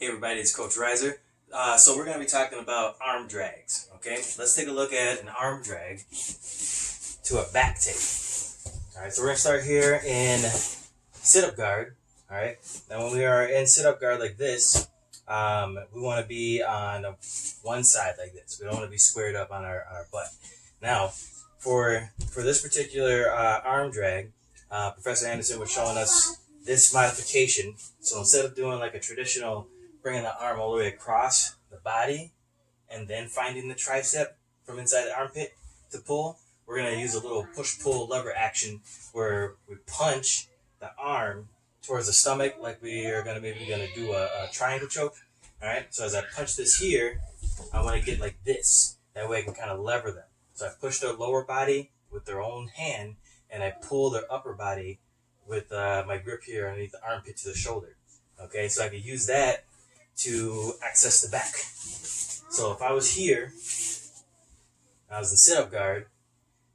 Hey everybody, it's Coach Reiser. So we're going to be talking about arm drags, okay? Let's take a look at an arm drag to a back take. Alright, so we're going to start here in sit-up guard, alright? Now when we are in sit-up guard like this, we want to be on one side like this. We don't want to be squared up on our butt. Now, for this particular arm drag, Professor Anderson was showing us this modification. So instead of doing like a traditional bringing the arm all the way across the body and then finding the tricep from inside the armpit to pull, we're going to use a little push-pull lever action where we punch the arm towards the stomach like we are going to do a triangle choke. All right, so as I punch this here, I want to get like this. That way I can kind of lever them. So I push their lower body with their own hand and I pull their upper body with my grip here underneath the armpit to the shoulder. Okay, so I could use that to access the back. So if I was here, I was in sit-up guard,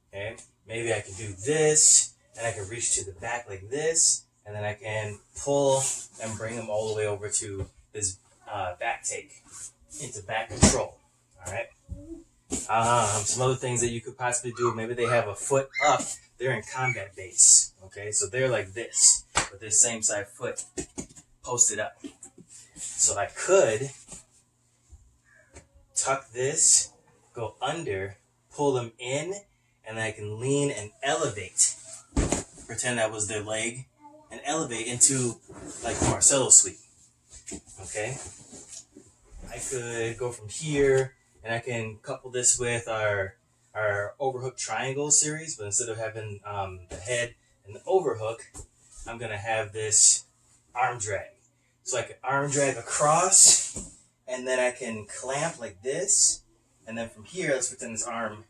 okay, maybe I can do this, and I can reach to the back like this, and then I can pull and bring them all the way over to this back take, into back control, all right? Some other things that you could possibly do, maybe they have a foot up, they're in combat base, okay? So they're like this, with this same side foot posted up. So I could tuck this, go under, pull them in, and I can lean and elevate. Pretend that was their leg, and elevate into like Marcelo sweep. Okay? I could go from here, and I can couple this with our overhook triangle series, but instead of having the head and the overhook, I'm going to have this arm drag. So I can arm drag across, and then I can clamp like this, and then from here, let's pretend this arm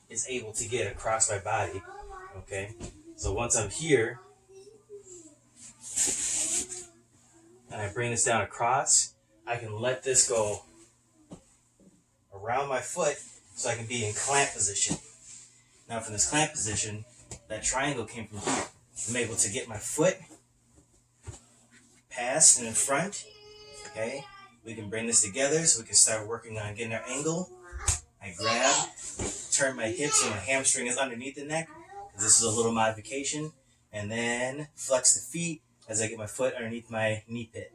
is able to get across my body, okay? So once I'm here, and I bring this down across, I can let this go around my foot so I can be in clamp position. Now from this clamp position, that triangle came from here. I'm able to get my foot past and in front, okay? We can bring this together so we can start working on getting our angle. I grab, turn my hips so my hamstring is underneath the neck. This is a little modification. And then flex the feet as I get my foot underneath my knee pit.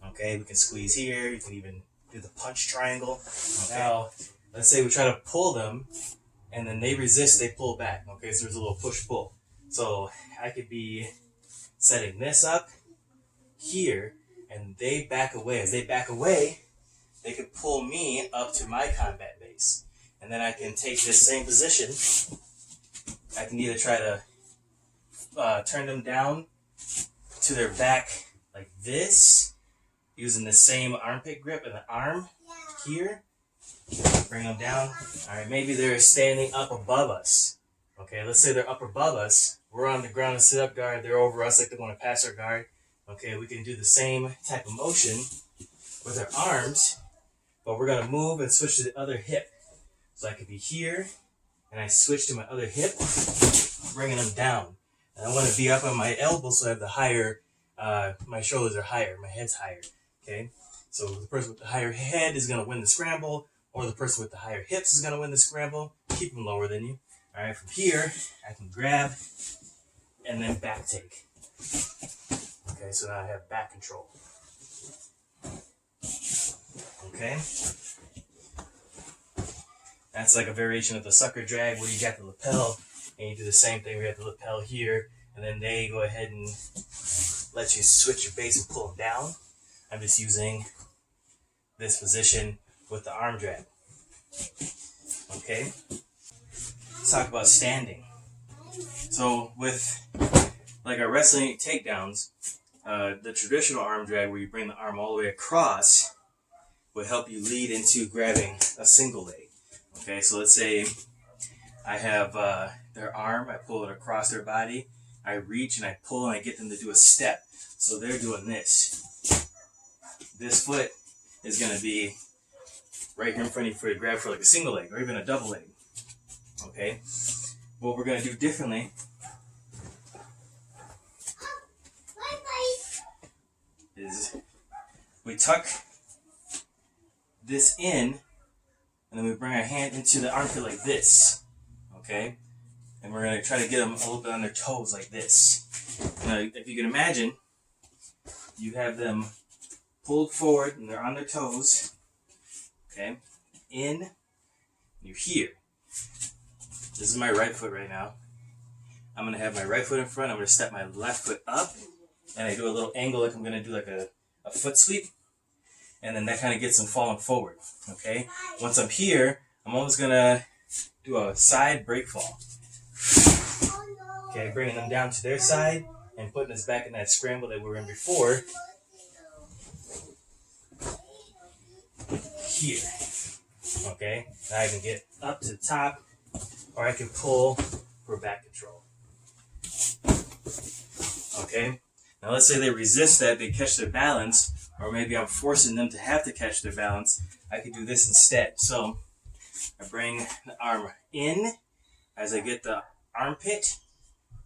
Okay, we can squeeze here. You can even do the punch triangle. Okay. Now, let's say we try to pull them and then they resist, they pull back. Okay, so there's a little push-pull. So I could be setting this up here, and they back away. As they back away, they could pull me up to my combat base. And then I can take this same position. I can either try to turn them down to their back like this, using the same armpit grip and the arm here. Bring them down. All right, maybe they're standing up above us. Okay, let's say they're up above us. We're on the ground in sit-up guard. They're over us like they want to pass our guard. Okay, we can do the same type of motion with our arms, but we're going to move and switch to the other hip. So I could be here, and I switch to my other hip, bringing them down. And I want to be up on my elbow so I have the higher, my shoulders are higher, my head's higher. Okay, so the person with the higher head is going to win the scramble, or the person with the higher hips is going to win the scramble. Keep them lower than you. All right, from here, I can grab and then back take. Okay, so now I have back control. Okay. That's like a variation of the sucker drag where you got the lapel and you do the same thing. We have the lapel here, and then they go ahead and let you switch your base and pull them down. I'm just using this position with the arm drag. Okay. Let's talk about standing. So with like our wrestling takedowns, the traditional arm drag where you bring the arm all the way across will help you lead into grabbing a single leg. Okay, so let's say I have their arm, I pull it across their body, I reach and I pull and I get them to do a step. So they're doing this. This foot is going to be right here in front of you for you to grab for like a single leg or even a double leg. Okay, what we're going to do differently is we tuck this in, and then we bring our hand into the armpit like this, okay? And we're going to try to get them a little bit on their toes like this. Now, if you can imagine, you have them pulled forward and they're on their toes, okay? In, you're here. This is my right foot right now. I'm going to have my right foot in front. I'm going to step my left foot up, and I do a little angle like I'm going to do like a foot sweep, and then that kind of gets them falling forward, okay? Once I'm here, I'm always going to do a side break fall. Okay, bringing them down to their side and putting us back in that scramble that we were in before. Here. Okay, now I can get up to the top, or I can pull for back control. Okay, now let's say they resist that, they catch their balance, or maybe I'm forcing them to have to catch their balance. I could do this instead. So I bring the arm in as I get the armpit,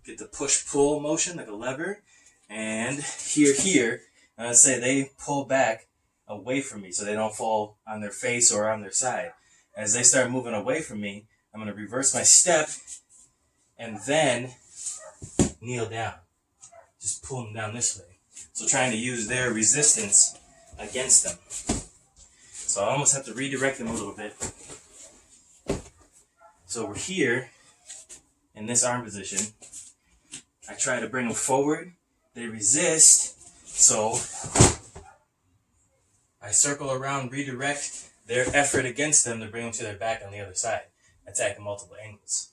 get the push-pull motion like a lever, and here, and let's say they pull back away from me so they don't fall on their face or on their side. As they start moving away from me, I'm going to reverse my step and then kneel down. Just pull them down this way. So trying to use their resistance against them. So I almost have to redirect them a little bit. So we're here in this arm position. I try to bring them forward. They resist. So I circle around, redirect their effort against them to bring them to their back on the other side. Attacking multiple angles.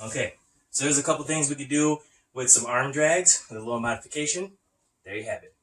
Okay, so there's a couple things we could do with some arm drags with a little modification. There you have it.